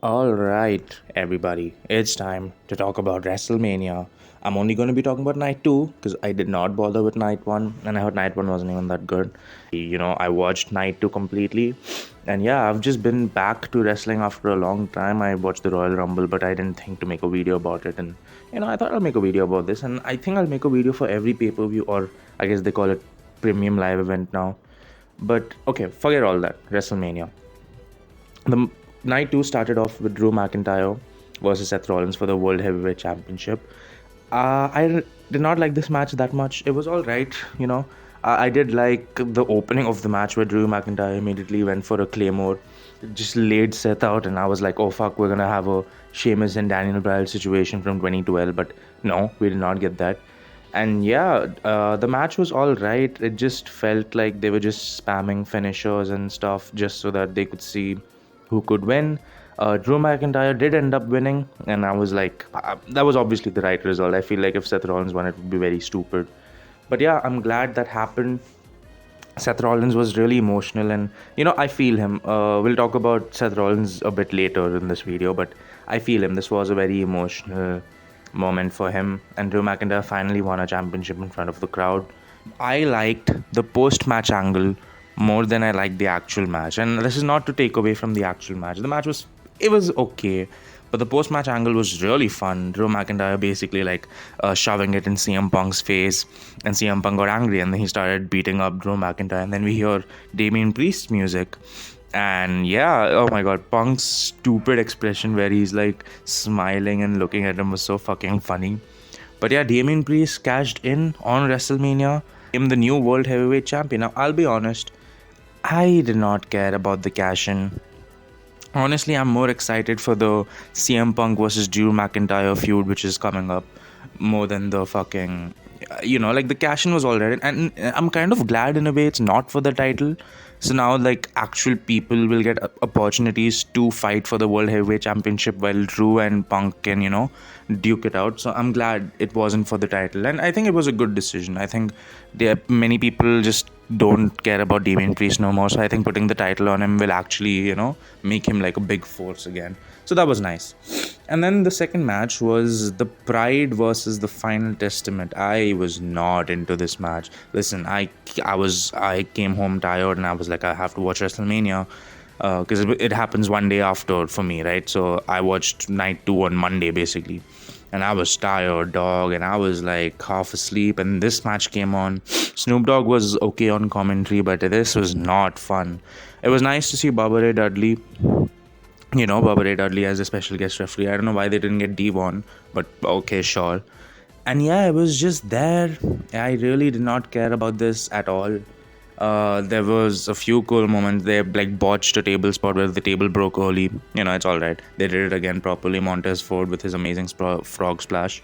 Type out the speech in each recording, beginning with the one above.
Alright, everybody, it's time to talk about WrestleMania. I'm only going to be talking about night 2 because I did not bother with night 1 and I heard night 1 wasn't even that good. I watched night 2 completely, and yeah, I've just been back to wrestling after a long time. I watched the Royal Rumble, but I didn't think to make a video about it, and I thought I'll make a video about this, and I think I'll make a video for every pay per view, or I guess they call it premium live event now. But okay, forget all that. WrestleMania. The night 2 started off with Drew McIntyre versus Seth Rollins for the World Heavyweight Championship. Did not like this match that much. It was all right. I did like the opening of the match where Drew McIntyre immediately went for a Claymore, just laid Seth out, and I was like, oh fuck, we're gonna have a Sheamus and Daniel Bryan situation from 2012. But no, we did not get that. And yeah, the match was all right. It just felt like they were just spamming finishers and stuff just so that they could see who could win. Drew McIntyre did end up winning, and I was like, that was obviously the right result. I feel like if Seth Rollins won, it would be very stupid. But yeah, I'm glad that happened. Seth Rollins was really emotional, and I feel him. We'll talk about Seth Rollins a bit later in this video, but I feel him. This was a very emotional moment for him, and Drew McIntyre finally won a championship in front of the crowd. I liked the post-match angle more than I liked the actual match, and this is not to take away from the actual match. The match was okay, but the post-match angle was really fun. Drew McIntyre basically shoving it in CM Punk's face, and CM Punk got angry, and then he started beating up Drew McIntyre, and then we hear Damien Priest's music. And yeah, oh my god, Punk's stupid expression where he's like smiling and looking at him was so fucking funny. But yeah, Damien Priest cashed in on WrestleMania, became the new World Heavyweight Champion. Now, I'll be honest, I did not care about the cash in. Honestly, I'm more excited for the CM Punk versus Drew McIntyre feud, which is coming up, more than the fucking. The cash in was already. And I'm kind of glad in a way it's not for the title. So now, actual people will get opportunities to fight for the World Heavyweight Championship while Drew and Punk can, duke it out. So I'm glad it wasn't for the title. And I think it was a good decision. I think many people just don't care about Damien Priest no more. So I think putting the title on him will actually, make him like a big force again. So that was nice. And then the second match was the Pride versus the Final Testament. I was not into this match. Listen, I came home tired and I was like, I have to watch WrestleMania because it happens one day after for me, right? So I watched night 2 on Monday basically, and I was tired, dog, and I was like half asleep. And this match came on. Snoop Dogg was okay on commentary, but this was not fun. It was nice to see Bubba Ray Dudley. Bubba Ray Dudley as a special guest referee. I don't know why they didn't get Devon, but okay, sure. And yeah, it was just there. I really did not care about this at all. There was a few cool moments. They botched a table spot where the table broke early. It's all right. They did it again properly. Montez Ford with his amazing frog splash.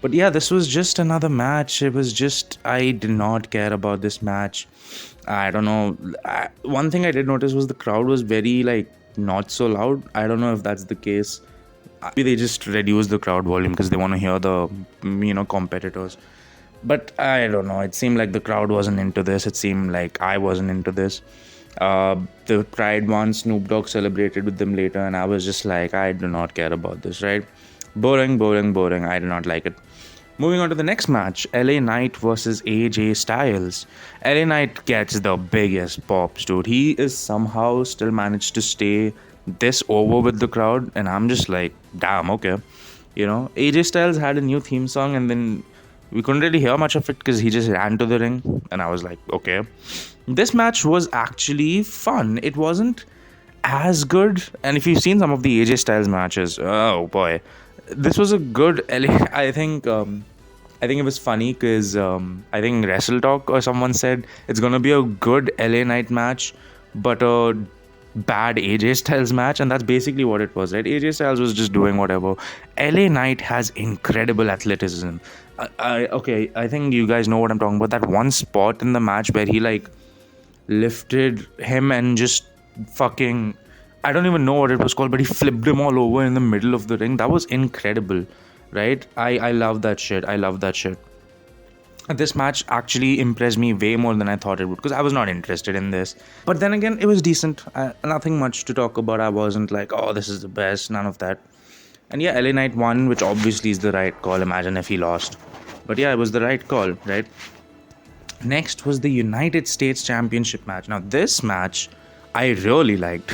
But yeah, this was just another match. It was just, I did not care about this match. I don't know. One thing I did notice was the crowd was very not so loud. I don't know if that's the case. Maybe they just reduce the crowd volume because they want to hear the competitors. But I don't know. It seemed like the crowd wasn't into this. It seemed like I wasn't into this. The Pride one, Snoop Dogg celebrated with them later, and I was just like, I do not care about this, right? Boring. I do not like it. Moving on to the next match, LA Knight versus AJ Styles. LA Knight gets the biggest pops, dude. He is somehow still managed to stay this over with the crowd, and I'm just like, damn, okay. AJ Styles had a new theme song, and then we couldn't really hear much of it because he just ran to the ring, and I was like, okay. This match was actually fun. It wasn't as good, and if you've seen some of the AJ Styles matches, oh boy, this was a good LA. I think it was funny because I think Wrestle Talk or someone said it's gonna be a good LA Knight match, but a bad AJ Styles match, and that's basically what it was, right? AJ Styles was just doing whatever. LA Knight has incredible athleticism. I think you guys know what I'm talking about. That one spot in the match where he lifted him and just fucking, I don't even know what it was called, but he flipped him all over in the middle of the ring. That was incredible, right? I love that shit. This match actually impressed me way more than I thought it would, because I was not interested in this. But then again, it was decent. Nothing much to talk about. I wasn't like, oh, this is the best. None of that. And yeah, LA Knight won, which obviously is the right call. Imagine if he lost. But yeah, it was the right call, right? Next was the United States Championship match. Now, this match I really liked.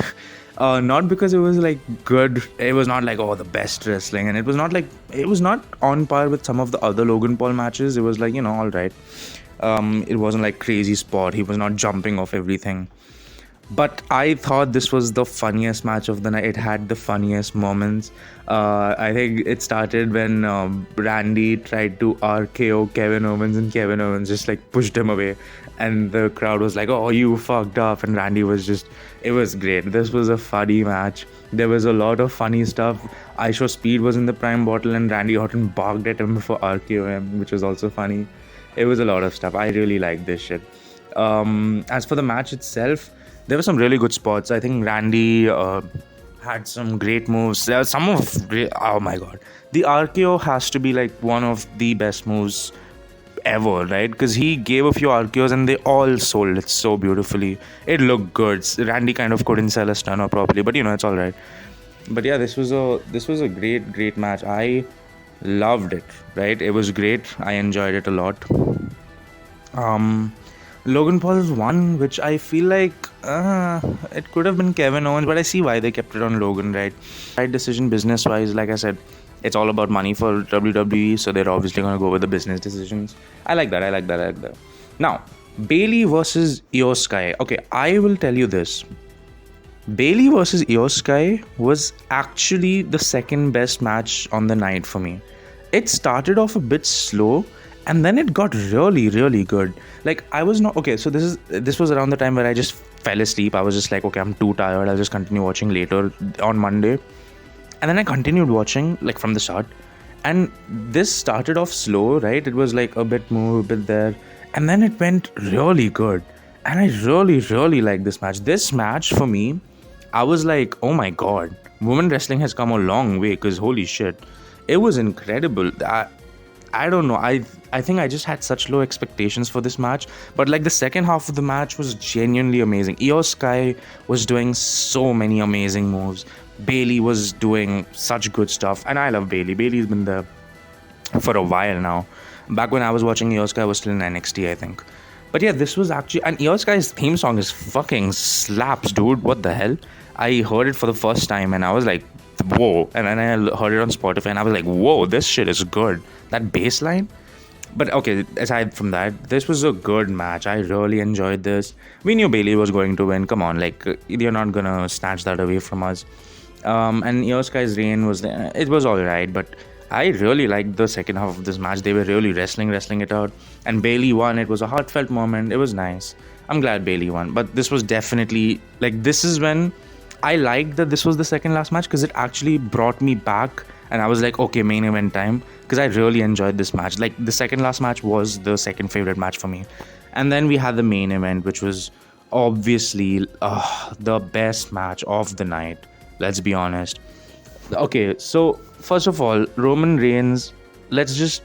Not because it was like good. It was not like, oh, the best wrestling. And it was not like, it was not on par with some of the other Logan Paul matches. It was like, all right. It wasn't like crazy spot. He was not jumping off everything. But I thought this was the funniest match of the night. It had the funniest moments. I think it started when Randy tried to RKO Kevin Owens, and Kevin Owens just like pushed him away. And the crowd was like, oh, you fucked up. And Randy was just, it was great. This was a funny match. There was a lot of funny stuff. ISO Speed was in the prime bottle, and Randy Orton barked at him for RKO him, which was also funny. It was a lot of stuff. I really liked this shit. As for the match itself, there were some really good spots. I think Randy had some great moves. There were some of great, oh my god, the RKO has to be like one of the best moves ever, right? Because he gave a few RKOs and they all sold it so beautifully. It looked good. Randy kind of couldn't sell a stunner properly, but it's all right. But yeah, this was a great match. I loved it. Right, it was great. I enjoyed it a lot. Logan Paul's one, which I feel like it could have been Kevin Owens, but I see why they kept it on Logan, right? Right decision business wise. Like I said, it's all about money for WWE, so they're obviously going to go with the business decisions. I like that. Now, Bayley versus Io Sky. Okay, I will tell you this. Bayley versus Io Sky was actually the second best match on the night for me. It started off a bit slow, and then it got really good. Like, I was not okay, so this was around the time where I just fell asleep. I was just like, okay, I'm too tired, I'll just continue watching later on Monday. And then I continued watching like from the start, and this started off slow, right? It was like a bit more, a bit there, and then it went really good. And I really like this match. For me, I was like, oh my god, women wrestling has come a long way, because holy shit, it was incredible. I don't know. I think I just had such low expectations for this match. But like the second half of the match was genuinely amazing. Io Sky was doing so many amazing moves. Bayley was doing such good stuff. And I love Bayley. Bayley's been there for a while now. Back when I was watching Io Sky, I was still in NXT, I think. But yeah, this was actually... And Io Sky's theme song is fucking slaps, dude. What the hell? I heard it for the first time and I was like, whoa. And then I heard it on Spotify and I was like, whoa, this shit is good. That bass line. But okay, aside from that, this was a good match. I really enjoyed this. We knew Bayley was going to win. Come on, like, you're not gonna snatch that away from us. And Io Sky's reign was there. It was alright, but I really liked the second half of this match. They were really wrestling it out. And Bayley won. It was a heartfelt moment. It was nice. I'm glad Bayley won. But this was definitely, like, this is when I liked that this was the second last match, because it actually brought me back. And I was like, okay, main event time. Because I really enjoyed this match. Like, the second last match was the second favorite match for me. And then we had the main event, which was obviously the best match of the night. Let's be honest. Okay, so first of all, Roman Reigns, let's just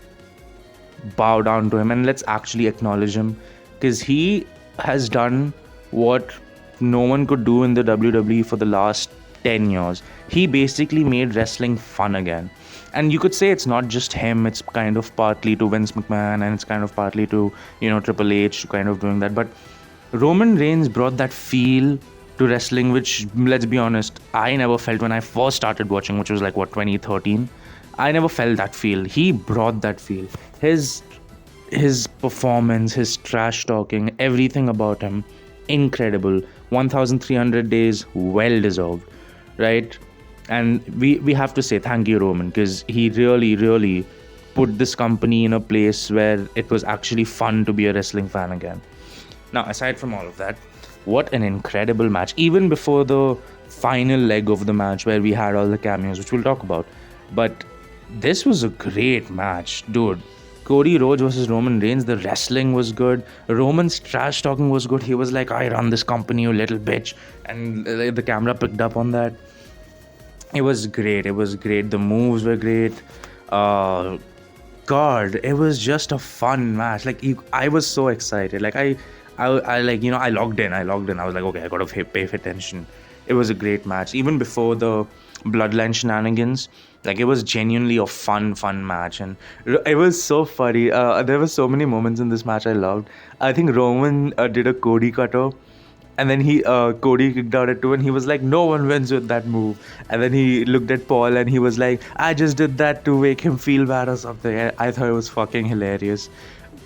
bow down to him and let's actually acknowledge him. Because he has done what no one could do in the WWE for the last 10 years. He basically made wrestling fun again. And you could say it's not just him, it's kind of partly to Vince McMahon and it's kind of partly to, Triple H kind of doing that. But Roman Reigns brought that feel to wrestling, which, let's be honest, I never felt when I first started watching, which was like, 2013. I never felt that feel. He brought that feel. His performance, his trash talking, everything about him, incredible. 1,300 days, well deserved, right? And we have to say thank you, Roman, because he really put this company in a place where it was actually fun to be a wrestling fan again. Now, aside from all of that, what an incredible match. Even before the final leg of the match where we had all the cameos, which we'll talk about. But this was a great match, dude. Cody Rhodes versus Roman Reigns, the wrestling was good. Roman's trash talking was good. He was like, I run this company, you little bitch. And the camera picked up on that. It was great. The moves were great. God, it was just a fun match. Like I was so excited. Like I like I logged in. I was like, okay, I gotta pay attention. It was a great match. Even before the bloodline shenanigans, like it was genuinely a fun match, and it was so funny. There were so many moments in this match I loved. I think Roman did a Cody cutter, and then Cody kicked out at 2, and he was like, no one wins with that move. And then he looked at Paul and he was like, I just did that to make him feel bad or something. I thought it was fucking hilarious.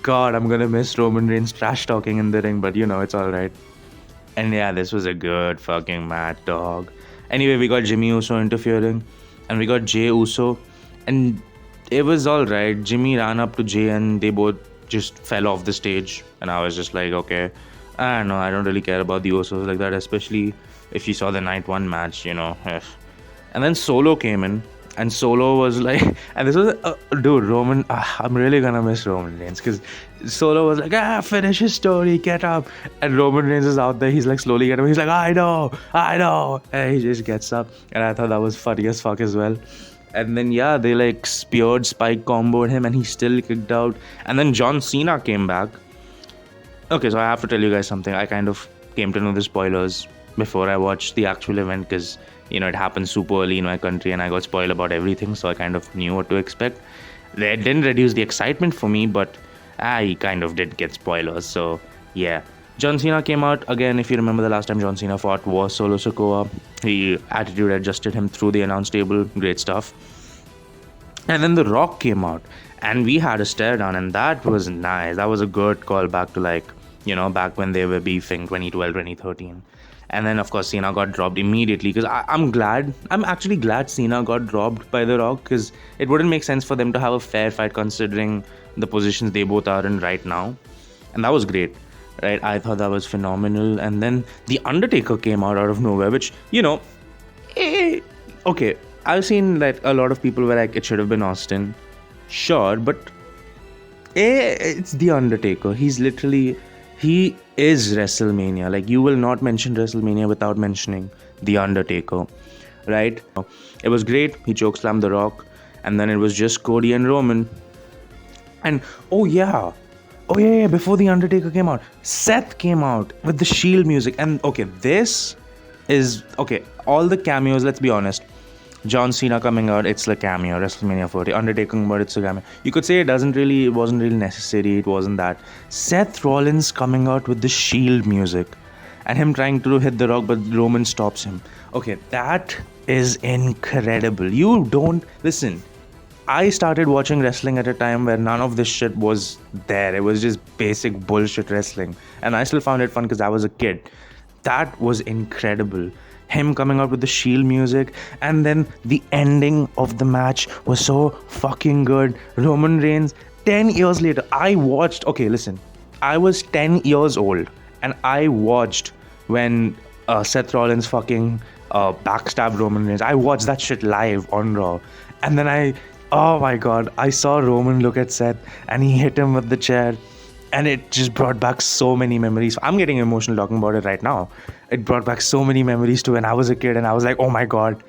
God, I'm gonna miss Roman Reigns trash talking in the ring, but it's alright. And yeah, this was a good fucking match, dog. Anyway, we got Jimmy Uso interfering, and we got Jey Uso, and it was alright. Jimmy ran up to Jey, and they both just fell off the stage, and I was just like, okay, I don't know, I don't really care about the Usos like that, especially if you saw the night one match. And then Solo came in, and Solo was like, and this was, dude, Roman, I'm really gonna miss Roman Reigns, because Solo was like, finish his story, get up. And Roman Reigns is out there, he's like slowly getting up, he's like, I know. And he just gets up, and I thought that was funny as fuck as well. And then, yeah, they like speared, spike comboed him, and he still kicked out. And then John Cena came back. Okay, so I have to tell you guys something. I kind of came to know the spoilers before I watched the actual event, because it happened super early in my country and I got spoiled about everything, so I kind of knew what to expect. They didn't reduce the excitement for me, but I kind of did get spoilers, so yeah. John Cena came out again. If you remember, the last time John Cena fought was Solo Sikoa. He attitude adjusted him through the announce table. Great stuff. And then The Rock came out, and we had a stare down, and that was nice. That was a good call back to back when they were beefing 2012, 2013. And then, of course, Cena got dropped immediately, because I'm actually glad Cena got dropped by The Rock, because it wouldn't make sense for them to have a fair fight considering the positions they both are in right now. And that was great, right? I thought that was phenomenal. And then The Undertaker came out of nowhere, which, okay, I've seen like a lot of people were like, it should have been Austin. Sure, but it's The Undertaker. He is WrestleMania. Like, you will not mention WrestleMania without mentioning The Undertaker, right? It was great. He chokeslammed The Rock, and then it was just Cody and Roman. And oh yeah, before The Undertaker came out, Seth came out with the Shield music. And okay, this is okay. All the cameos, let's be honest. John Cena coming out, it's a cameo. WrestleMania 40. Undertaker coming out, it's a cameo. You could say it wasn't really necessary. It wasn't that. Seth Rollins coming out with the Shield music, and him trying to hit The Rock, but Roman stops him. Okay, that is incredible. You don't listen. I started watching wrestling at a time where none of this shit was there. It was just basic bullshit wrestling, and I still found it fun because I was a kid. That was incredible. Him coming out with the Shield music, and then the ending of the match was so fucking good. Roman Reigns, 10 years later, I was 10 years old, and I watched when Seth Rollins fucking backstabbed Roman Reigns. I watched that shit live on Raw, and then oh my god, I saw Roman look at Seth, and he hit him with the chair. And it just brought back so many memories. I'm getting emotional talking about it right now. It brought back so many memories to when I was a kid, and I was like, oh my god.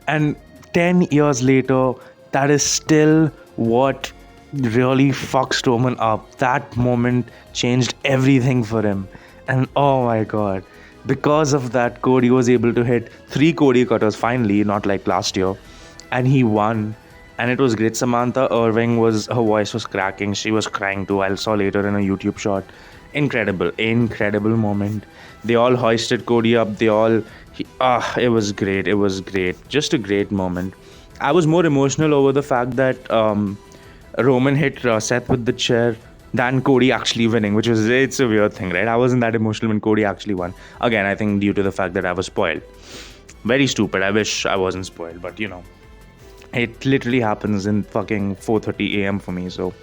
And 10 years later, that is still what really fucks Roman up. That moment changed everything for him. And oh my god. Because of that, Cody was able to hit 3 Cody cutters finally, not like last year. And he won. And it was great. Samantha Irving her voice was cracking. She was crying too. I saw later in a YouTube shot. Incredible moment. They all hoisted Cody up. It was great. Just a great moment. I was more emotional over the fact that Roman hit Seth with the chair than Cody actually winning, it's a weird thing, right? I wasn't that emotional when Cody actually won. Again, I think due to the fact that I was spoiled. Very stupid. I wish I wasn't spoiled, but it literally happens in fucking 4:30 a.m. for me, so.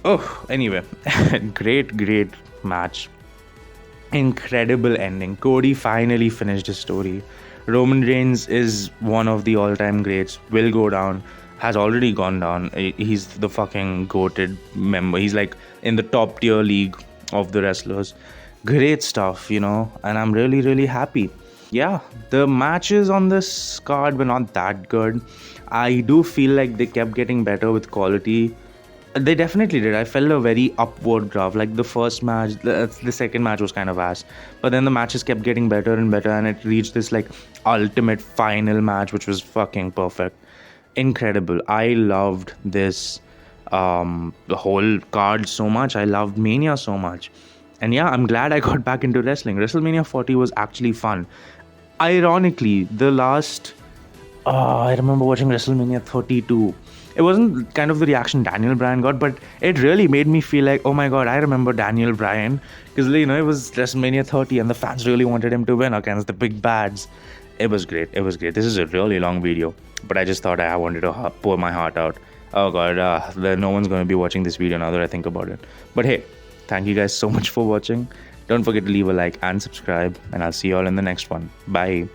Oh, anyway. Great match. Incredible ending. Cody finally finished his story. Roman Reigns is one of the all-time greats. Will go down. Has already gone down. He's the fucking goated member. He's like in the top tier league of the wrestlers. Great stuff, and I'm really, really happy. Yeah, the matches on this card were not that good. I do feel like they kept getting better with quality. They definitely did. I felt a very upward graph. Like the first match, the second match was kind of ass, but then the matches kept getting better and better, and it reached this like ultimate final match, which was fucking perfect, incredible. I loved this, the whole card so much. I loved Mania so much, and yeah, I'm glad I got back into wrestling. WrestleMania 40 was actually fun. Ironically, the last I remember watching WrestleMania 32. It wasn't kind of the reaction Daniel Bryan got, but it really made me feel like, oh my god, I remember Daniel Bryan. Because, it was WrestleMania 30 and the fans really wanted him to win against the big bads. It was great. It was great. This is a really long video, but I just thought I wanted to pour my heart out. Oh god, no one's going to be watching this video now that I think about it. But hey, thank you guys so much for watching. Don't forget to leave a like and subscribe, and I'll see you all in the next one. Bye.